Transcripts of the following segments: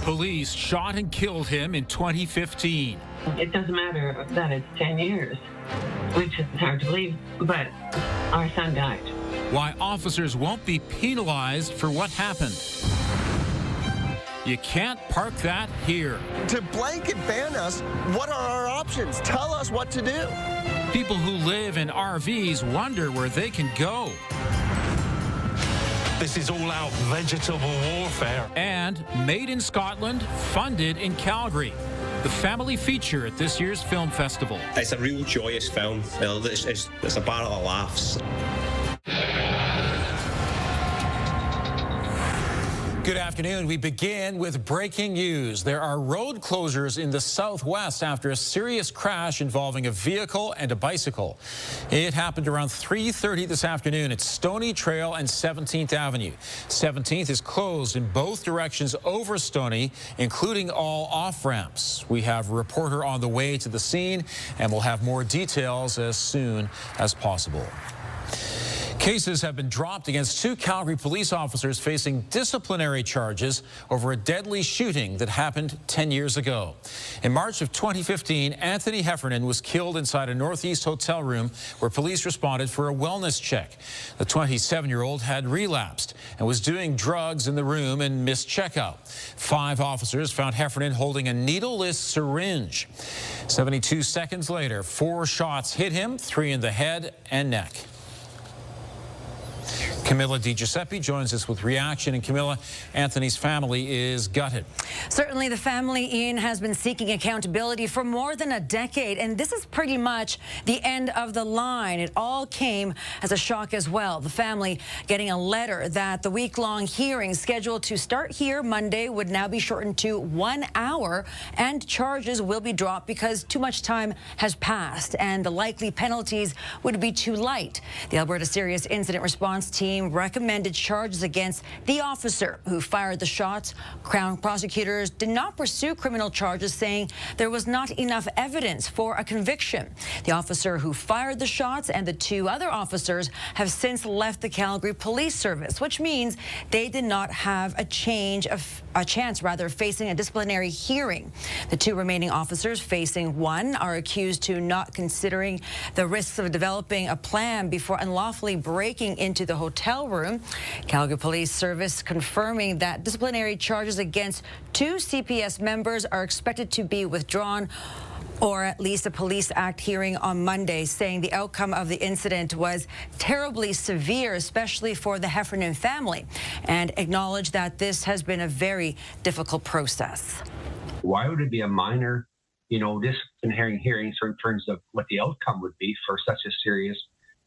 Police shot and killed him in 2015. It doesn't matter that it's 10 years, which is hard to believe, but our son died. Why officers won't be penalized for what happened. You can't park that here. To blanket ban us, what are our options? Tell us what to do. People who live in RVs wonder where they can go. This is all-out vegetable warfare. And made in Scotland, funded in Calgary. The family feature at this year's film festival. It's a real joyous film. It's a barrel of laughs. Good afternoon. We begin with breaking news. There are road closures in the southwest after a serious crash involving a vehicle and a bicycle. It happened around 3:30 this afternoon at Stony Trail and 17th Avenue. 17th is closed in both directions over Stony, including all off-ramps. We have a reporter on the way to the scene, and we'll have more details as soon as possible. Cases have been dropped against 2 Calgary police officers facing disciplinary charges over a deadly shooting that happened 10 years ago. In March of 2015, Anthony Heffernan was killed inside a Northeast hotel room where police responded for a wellness check. The 27-year-old had relapsed and was doing drugs in the room and missed checkout. 5 officers found Heffernan holding a needleless syringe. 72 seconds later, 4 shots hit him, 3 in the head and neck. Camilla DiGiuseppe joins us with reaction. And Camilla, Anthony's family is gutted. Certainly the family, Ian, has been seeking accountability for more than a decade, and this is pretty much the end of the line. It all came as a shock as well. The family getting a letter that the week-long hearing scheduled to start here Monday would now be shortened to 1 hour, and charges will be dropped because too much time has passed and the likely penalties would be too light. The Alberta Serious Incident Response Team recommended charges against the officer who fired the shots. Crown prosecutors did not pursue criminal charges, saying there was not enough evidence for a conviction. The officer who fired the shots and the 2 other officers have since left the Calgary Police Service, which means they did not have a chance of facing a disciplinary hearing. The 2 remaining officers, facing 1, are accused to not considering the risks of developing a plan before unlawfully breaking into the hotel room. Calgary Police Service confirming that disciplinary charges against 2 CPS members are expected to be withdrawn, or at least a Police Act hearing on Monday, saying the outcome of the incident was terribly severe, especially for the Heffernan family, and acknowledged that this has been a very difficult process. Why would it be a minor, disciplinary hearing in terms of what the outcome would be for such a serious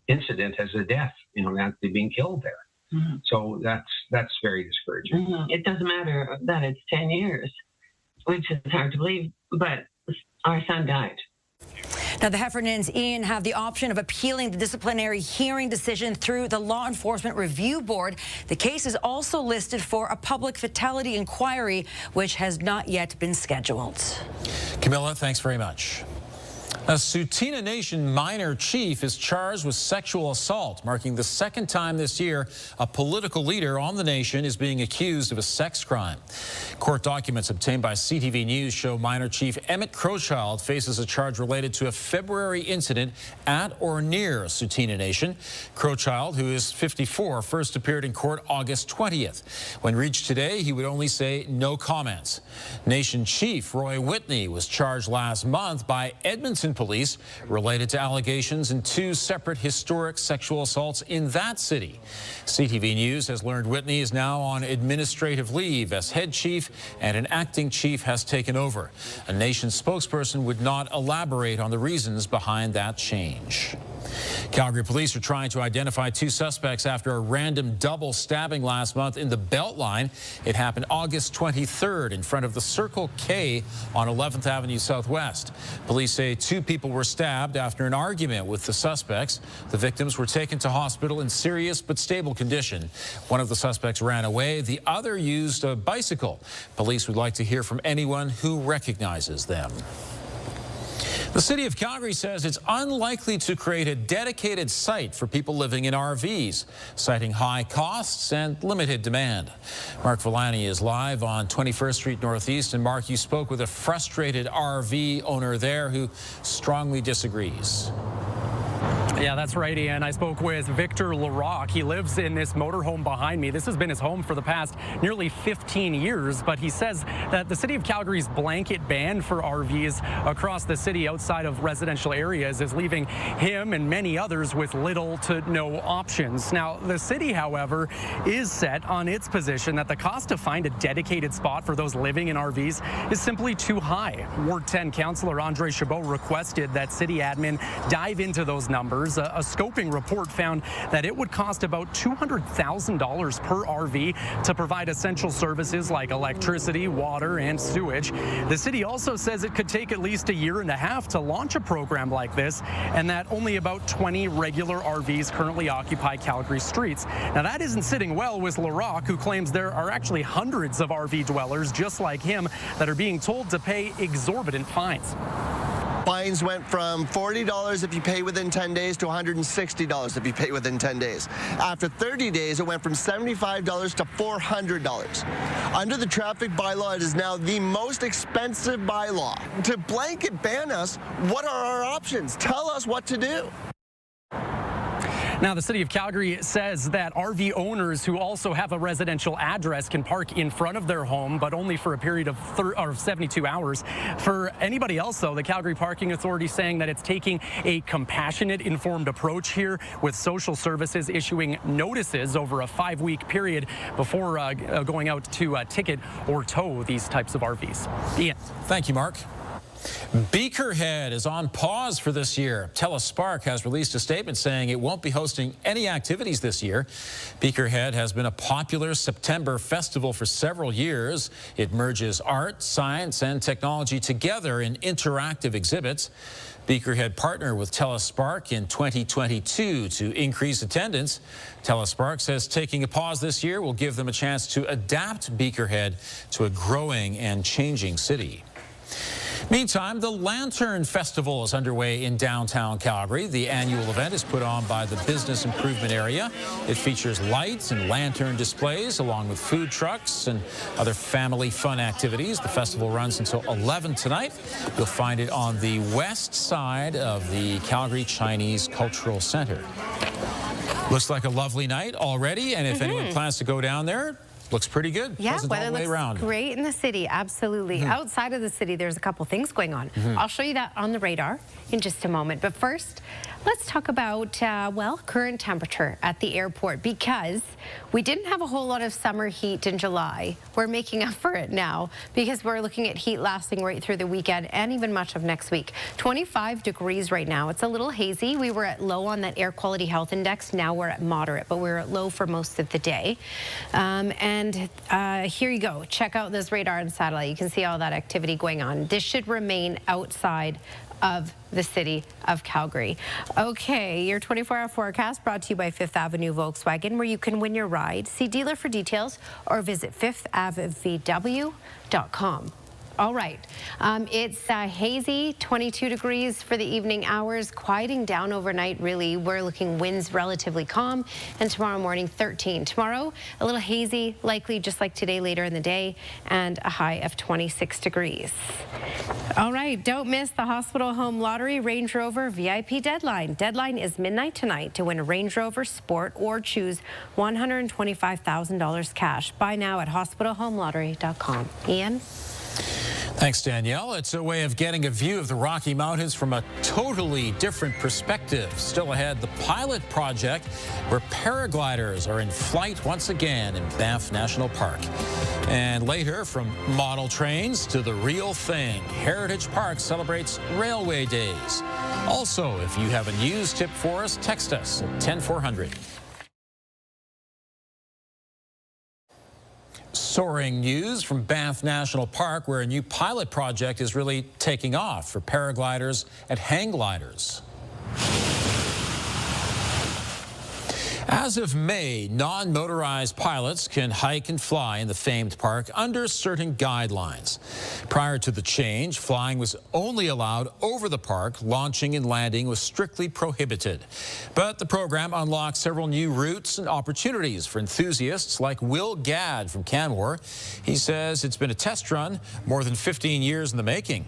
incident as a death, Anthony being killed there? Mm-hmm. So that's very discouraging. Mm-hmm. It doesn't matter that it's 10 years, which is hard to believe, but our son died. Now, the Heffernans, Ian, have the option of appealing the disciplinary hearing decision through the Law Enforcement Review Board. The case is also listed for a public fatality inquiry, which has not yet been scheduled. Camilla, thanks very much. A Tsuut'ina Nation minor chief is charged with sexual assault, marking the 2nd time this year a political leader on the nation is being accused of a sex crime. Court documents obtained by CTV News show minor chief Emmett Crowchild faces a charge related to a February incident at or near Tsuut'ina Nation. Crowchild, who is 54, first appeared in court August 20th. When reached today, he would only say no comments. Nation Chief Roy Whitney was charged last month by Edmonton Police related to allegations in 2 separate historic sexual assaults in that city. CTV News has learned Whitney is now on administrative leave as head chief, and an acting chief has taken over. A Nation spokesperson would not elaborate on the reasons behind that change. Calgary police are trying to identify 2 suspects after a random double stabbing last month in the Beltline. It happened August 23rd in front of the Circle K on 11th Avenue Southwest. Police say 2 people were stabbed after an argument with the suspects. The victims were taken to hospital in serious but stable condition. One of the suspects ran away. The other used a bicycle. Police would like to hear from anyone who recognizes them. The city of Calgary says it's unlikely to create a dedicated site for people living in RVs, citing high costs and limited demand. Mark Villani is live on 21st Street Northeast. And Mark, you spoke with a frustrated RV owner there who strongly disagrees. Yeah, that's right, Ian. I spoke with Victor Larocque. He lives in this motorhome behind me. This has been his home for the past nearly 15 years, but he says that the city of Calgary's blanket ban for RVs across the city outside of residential areas is leaving him and many others with little to no options. Now, the city, however, is set on its position that the cost to find a dedicated spot for those living in RVs is simply too high. Ward 10 Councillor Andre Chabot requested that city admin dive into those numbers. A scoping report found that it would cost about $200,000 per RV to provide essential services like electricity, water, and sewage. The city also says it could take at least a year and a half to launch a program like this, and that only about 20 regular RVs currently occupy Calgary streets. Now, that isn't sitting well with Larocque, who claims there are actually hundreds of RV dwellers just like him that are being told to pay exorbitant fines. Fines went from $40 if you pay within 10 days to $160 if you pay within 10 days. After 30 days, it went from $75 to $400. Under the traffic bylaw, it is now the most expensive bylaw. To blanket ban us, what are our options? Tell us what to do. Now, the city of Calgary says that RV owners who also have a residential address can park in front of their home, but only for a period of 72 hours. For anybody else, though, the Calgary Parking Authority saying that it's taking a compassionate, informed approach here, with social services issuing notices over a 5-week period before going out to ticket or tow these types of RVs. Ian. Thank you, Mark. Beakerhead is on pause for this year. TELUS Spark has released a statement saying it won't be hosting any activities this year. Beakerhead has been a popular September festival for several years. It merges art, science, and technology together in interactive exhibits. Beakerhead partnered with TELUS Spark in 2022 to increase attendance. TELUS Spark says taking a pause this year will give them a chance to adapt Beakerhead to a growing and changing city. Meantime, the Lantern Festival is underway in downtown Calgary. The annual event is put on by the Business Improvement Area. It features lights and lantern displays along with food trucks and other family fun activities. The festival runs until 11 tonight. You'll find it on the west side of the Calgary Chinese Cultural Center. Looks like a lovely night already, and if anyone plans to go down there, looks pretty good. Yeah, Pleasant all weather the way looks around. great in the city, absolutely. Outside of the city, there's a couple things going on. I'll show you that on the radar in just a moment. But first, let's talk about, well, current temperature at the airport, because we didn't have a whole lot of summer heat in July. We're making up for it now because we're looking at heat lasting right through the weekend and even much of next week. 25 degrees right now. It's a little hazy. We were at low on that air quality health index. Now we're at moderate, but we're at low for most of the day. And here you go. Check out this radar and satellite. You can see all that activity going on. This should remain outside of the city of Calgary. Okay, your 24-hour forecast brought to you by Fifth Avenue Volkswagen, where you can win your ride. See dealer for details or visit fifthAvVW.com. All right, it's hazy, 22 degrees for the evening hours, quieting down overnight, really. We're looking winds relatively calm, and tomorrow morning, 13. Tomorrow, a little hazy, likely just like today later in the day, and a high of 26 degrees. All right, don't miss the Hospital Home Lottery Range Rover VIP deadline. Deadline is midnight tonight to win a Range Rover Sport or choose $125,000 cash. Buy now at hospitalhomelottery.com. Ian? Thanks, Danielle. It's a way of getting a view of the Rocky Mountains from a totally different perspective. Still ahead, the pilot project where paragliders are in flight once again in Banff National Park. And later, from model trains to the real thing, Heritage Park celebrates Railway Days. Also, if you have a news tip for us, text us at 10400. Soaring news from Banff National Park, where a new pilot project is really taking off for paragliders and hang gliders. As of May, non-motorized pilots can hike and fly in the famed park under certain guidelines. Prior to the change, flying was only allowed over the park. Launching and landing was strictly prohibited. But the program unlocked several new routes and opportunities for enthusiasts like Will Gadd from Canmore. He says it's been a test run more than 15 years in the making.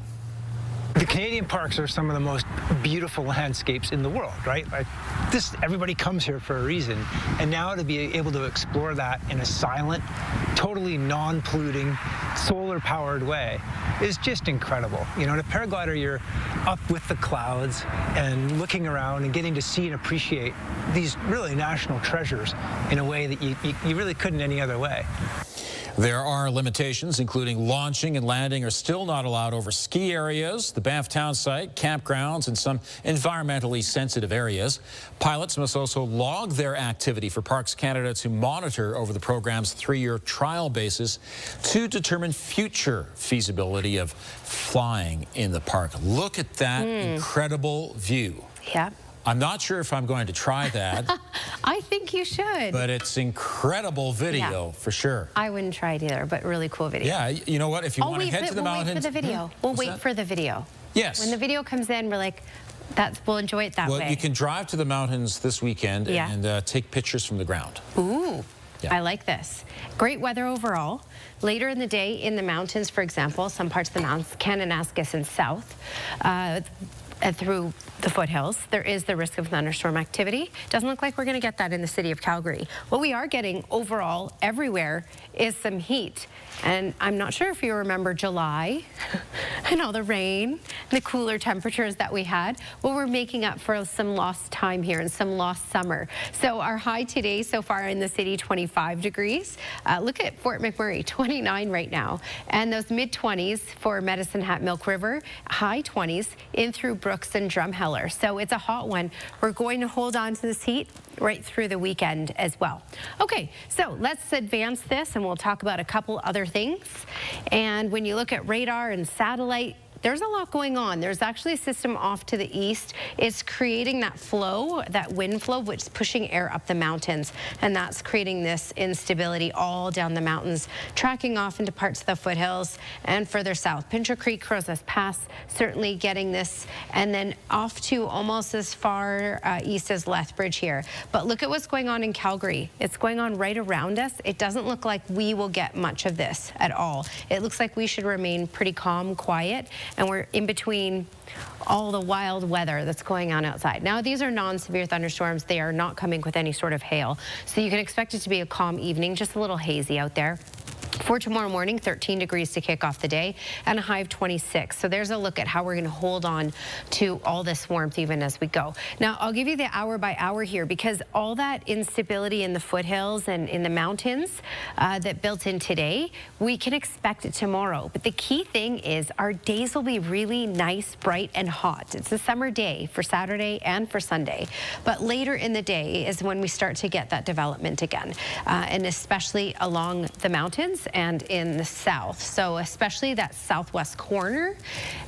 The Canadian parks are some of the most beautiful landscapes in the world, right? Like everybody comes here for a reason. And now to be able to explore that in a silent, totally non-polluting, solar-powered way is just incredible. You know, in a paraglider, you're up with the clouds and looking around and getting to see and appreciate these really national treasures in a way that you really couldn't any other way. There are limitations, including launching and landing are still not allowed over ski areas, the Banff town site, campgrounds, and some environmentally sensitive areas. Pilots must also log their activity for Parks Canada to monitor over the program's 3-year trial basis to determine future feasibility of flying in the park. Look at that incredible view. Yeah. I'm not sure if I'm going to try that. I think you should. But it's incredible video for sure. I wouldn't try it either, but really cool video. Yeah, you know what? If you want to head to the mountains. We'll wait for the video. We'll wait for the video. Yes. When the video comes in, we're like, we'll enjoy it that way. Well, you can drive to the mountains this weekend and take pictures from the ground. Ooh. Yeah. I like this. Great weather overall. Later in the day in the mountains, for example, some parts of the mountains, Kananaskis and south, through the foothills, there is the risk of thunderstorm activity. Doesn't look like we're going to get that in the city of Calgary. What we are getting overall everywhere is some heat. And I'm not sure if you remember July and all the rain, the cooler temperatures that we had. Well, we're making up for some lost time here and some lost summer. So our high today so far in the city, 25 degrees. Look at Fort McMurray, 29 right now. And those mid-20s for Medicine Hat Milk River, high 20s in through Brooks and Drumheller. So it's a hot one. We're going to hold on to this heat right through the weekend as well. Okay, so let's advance this and we'll talk about a couple other things. And when you look at radar and satellite, there's a lot going on. There's actually a system off to the east. It's creating that flow, that wind flow, which is pushing air up the mountains. And that's creating this instability all down the mountains, tracking off into parts of the foothills and further south. Pincher Creek, Crozes Pass, certainly getting this. And then off to almost as far east as Lethbridge here. But look at what's going on in Calgary. It's going on right around us. It doesn't look like we will get much of this at all. It looks like we should remain pretty calm, quiet, and we're in between all the wild weather that's going on outside. Now, these are non-severe thunderstorms. They are not coming with any sort of hail. So you can expect it to be a calm evening, just a little hazy out there. For tomorrow morning, 13 degrees to kick off the day and a high of 26. So there's a look at how we're going to hold on to all this warmth even as we go. Now, I'll give you the hour by hour here because all that instability in the foothills and in the mountains that built in today, we can expect it tomorrow. But the key thing is our days will be really nice, bright and hot. It's a summer day for Saturday and for Sunday. But later in the day is when we start to get that development again, and especially along the mountains and in the south. So especially that southwest corner,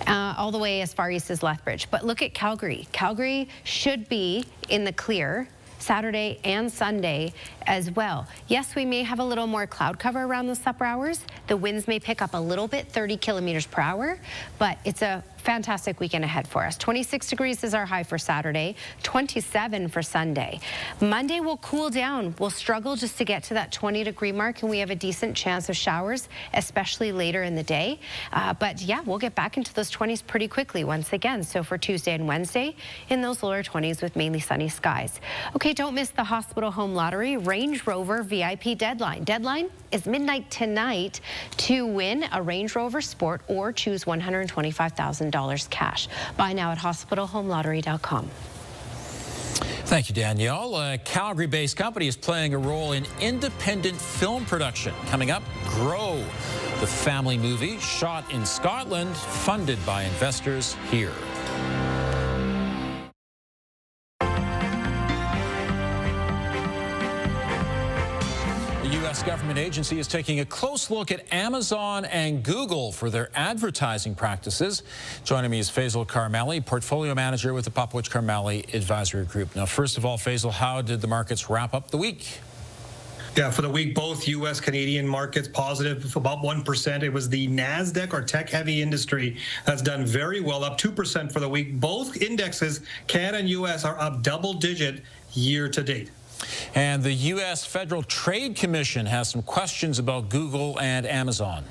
all the way as far east as Lethbridge. But look at Calgary. Calgary should be in the clear Saturday and Sunday as well. Yes, we may have a little more cloud cover around those upper hours. The winds may pick up a little bit, 30 kilometers per hour, but it's a fantastic weekend ahead for us. 26 degrees is our high for Saturday, 27 for Sunday. Monday will cool down. We'll struggle just to get to that 20-degree mark, and we have a decent chance of showers, especially later in the day. But yeah, we'll get back into those 20s pretty quickly once again. So for Tuesday and Wednesday, in those lower 20s with mainly sunny skies. Okay, don't miss the Hospital Home Lottery Range Rover VIP deadline. Deadline is midnight tonight to win a Range Rover Sport or choose $125,000 cash. Buy now at hospitalhomelottery.com. Thank you, Danielle. A Calgary-based company is playing a role in independent film production. Coming up, Grow, the family movie shot in Scotland, funded by investors here. The U.S. government agency is taking a close look at Amazon and Google for their advertising practices. Joining me is Faisal Karmali, portfolio manager with the Popowich Karmali Advisory Group. Now, first of all, Faisal, how did the markets wrap up the week? Yeah, for the week, both U.S. Canadian markets positive for about 1%. It was the NASDAQ, or tech-heavy industry, that's done very well, up 2% for the week. Both indexes, Canada and U.S., are up double-digit year to date. And the U.S. Federal Trade Commission has some questions about Google and Amazon.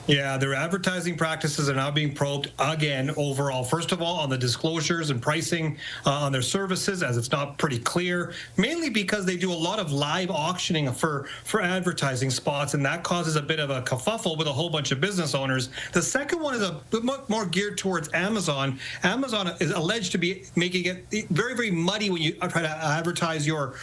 Yeah, their advertising practices are now being probed again overall. First of all, on the disclosures and pricing on their services, as it's not pretty clear, mainly because they do a lot of live auctioning for advertising spots, and that causes a bit of a kerfuffle with a whole bunch of business owners. The second one is a bit more geared towards Amazon. Amazon is alleged to be making it very, very muddy when you try to advertise your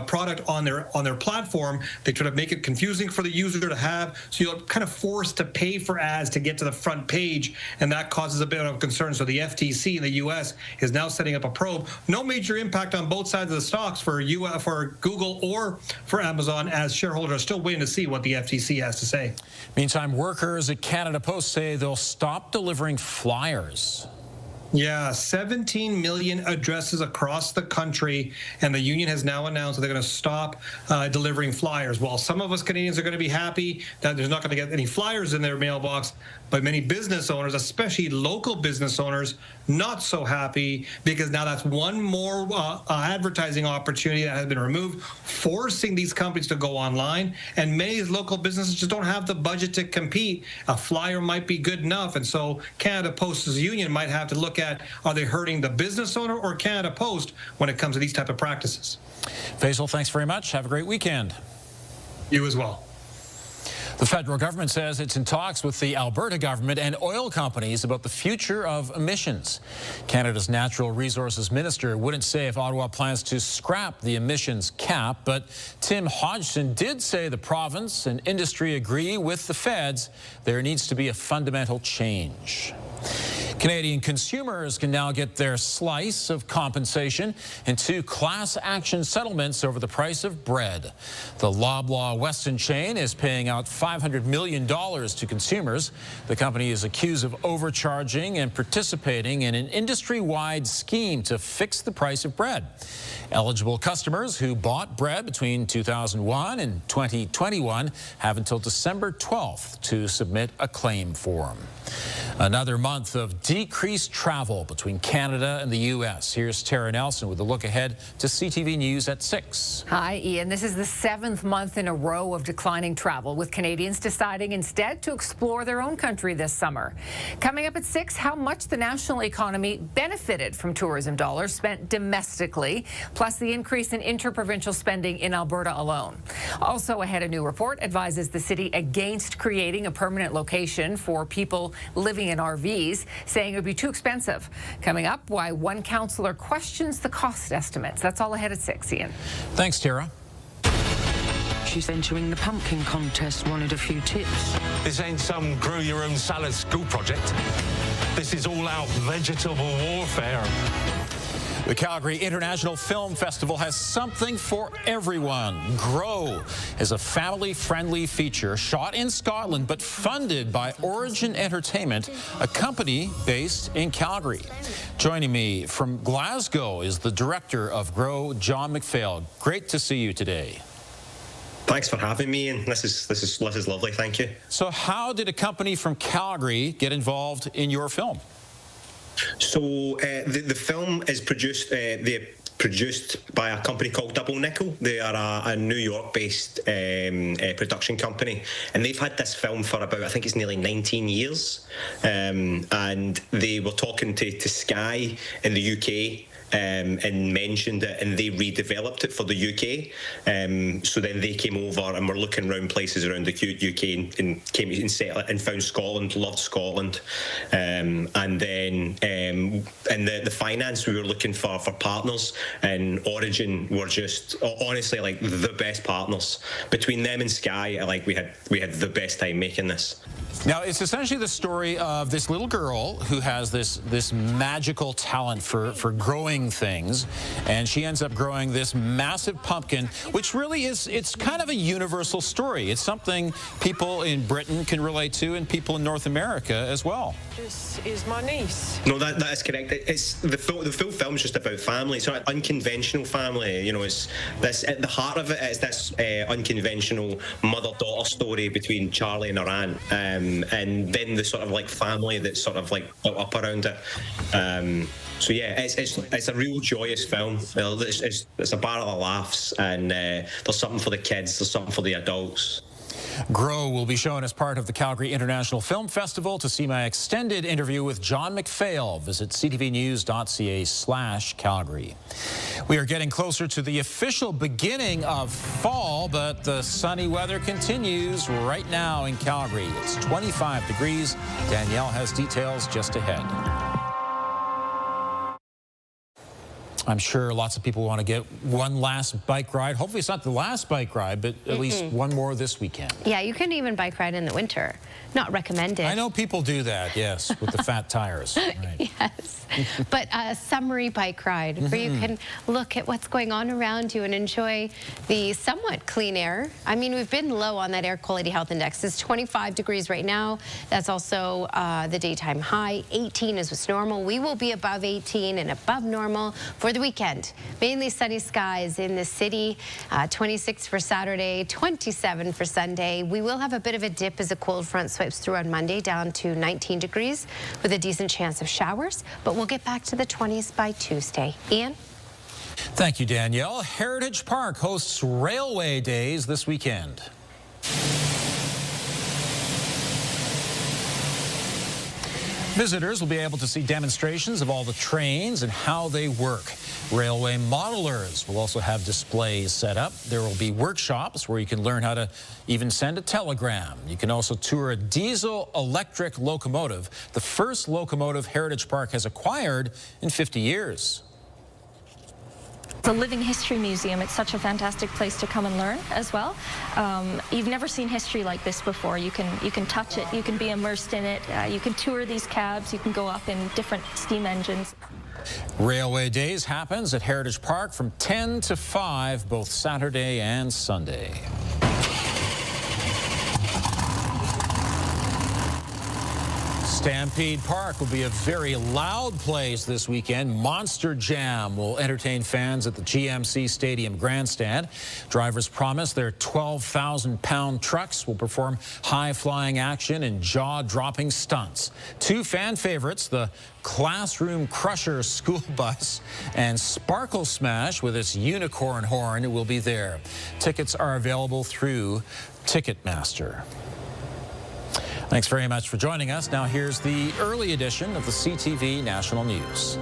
product on their platform. They try to make it confusing for the user to have, so you're kind of forced to pay for ads to get to the front page, and that causes a bit of concern. So the FTC in the U.S. is now setting up a probe. No major impact on both sides of the stocks for Google or for Amazon, as shareholders are still waiting to see what the FTC has to say. Meantime, workers at Canada Post say they'll stop delivering flyers. Yeah, 17 million addresses across the country, and the union has now announced that they're going to stop delivering flyers. While some of us Canadians are going to be happy that there's not going to get any flyers in their mailbox, but many business owners, especially local business owners, not so happy, because now that's one more advertising opportunity that has been removed, forcing these companies to go online. And many of these local businesses just don't have the budget to compete. A flyer might be good enough, and so Canada Post's union might have to look at, are they hurting the business owner or Canada Post when it comes to these type of practices? Faisal, thanks very much. Have a great weekend. You as well. The federal government says it's in talks with the Alberta government and oil companies about the future of emissions. Canada's Natural Resources Minister wouldn't say if Ottawa plans to scrap the emissions cap, but Tim Hodgson did say the province and industry agree with the feds there needs to be a fundamental change. Canadian consumers can now get their slice of compensation in 2 class action settlements over the price of bread. The Loblaw Weston chain is paying out $500 million to consumers. The company is accused of overcharging and participating in an industry-wide scheme to fix the price of bread. Eligible customers who bought bread between 2001 and 2021 have until December 12th to submit a claim form. Another month of decreased travel between Canada and the U.S. Here's Tara Nelson with a look ahead to CTV News at 6. Hi, Ian. This is the 7th month in a row of declining travel, with Canadians deciding instead to explore their own country this summer. Coming up at 6, how much the national economy benefited from tourism dollars spent domestically, plus the increase in interprovincial spending in Alberta alone. Also ahead, a new report advises the city against creating a permanent location for people living in RVs, saying it would be too expensive. Coming up, why one councillor questions the cost estimates. That's all ahead at 6, Ian. Thanks, Tara. She's entering the pumpkin contest, wanted a few tips. This ain't some grow-your-own-salad school project. This is all-out vegetable warfare. The Calgary International Film Festival has something for everyone. Grow is a family-friendly feature shot in Scotland but funded by Origin Entertainment, a company based in Calgary. Joining me from Glasgow is the director of Grow, John McPhail. Great to see you today. Thanks for having me, and this is lovely. Thank you. So, how did a company from Calgary get involved in your film? So the film is produced by a company called Double Nickel. They are a New York-based production company, and they've had this film for about, I think it's nearly 19 years. And they were talking to Sky in the UK. And mentioned it, and they redeveloped it for the UK. So then they came over and were looking around places around the UK and came and settled and found Scotland, loved Scotland. And then and the finance, we were looking for partners, and Origin were just honestly like the best partners. Between them and Sky, like we had the best time making this. Now, it's essentially the story of this little girl who has this magical talent for growing things, and she ends up growing this massive pumpkin, which really it's kind of a universal story. It's something people in Britain can relate to, and people in North America as well. This is my niece. No, that is correct. It's the full film is just about family. It's not an unconventional family. You know, it's this at the heart of it is this unconventional mother-daughter story between Charlie and her aunt. And then the sort of like family that's sort of like built up around it. So yeah, it's a real joyous film. It's a barrel of laughs, and there's something for the kids, there's something for the adults. Grow will be shown as part of the Calgary International Film Festival. To see my extended interview with John McPhail, visit ctvnews.ca/Calgary. We are getting closer to the official beginning of fall, but the sunny weather continues right now in Calgary. It's 25 degrees. Danielle has details just ahead. I'm sure lots of people want to get one last bike ride. Hopefully it's not the last bike ride, but at least one more this weekend. Yeah, you can even bike ride in the winter. Not recommended. I know people do that, yes, with the fat tires. Right. Yes, but a summery bike ride where you can look at what's going on around you and enjoy the somewhat clean air. I mean, we've been low on that air quality health index. It's 25 degrees right now. That's also the daytime high. 18 is what's normal. We will be above 18 and above normal for the weekend. Mainly sunny skies in the city. 26 for Saturday, 27 for Sunday. We will have a bit of a dip as a cold front swipes through on Monday, down to 19 degrees with a decent chance of showers, but we'll get back to the 20s by Tuesday. Ian? Thank you, Danielle. Heritage Park hosts Railway Days this weekend. Visitors will be able to see demonstrations of all the trains and how they work. Railway modelers will also have displays set up. There will be workshops where you can learn how to even send a telegram. You can also tour a diesel-electric locomotive, the first locomotive Heritage Park has acquired in 50 years. It's a living history museum. It's such a fantastic place to come and learn as well. You've never seen history like this before. You can touch it, you can be immersed in it, you can tour these cabs, you can go up in different steam engines. Railway Days happens at Heritage Park from 10 to 5, both Saturday and Sunday. Stampede Park will be a very loud place this weekend. Monster Jam will entertain fans at the GMC Stadium Grandstand. Drivers promise their 12,000-pound trucks will perform high-flying action and jaw-dropping stunts. Two fan favorites, the Classroom Crusher school bus and Sparkle Smash with its unicorn horn, will be there. Tickets are available through Ticketmaster. Thanks very much for joining us. Now here's the early edition of the CTV National News.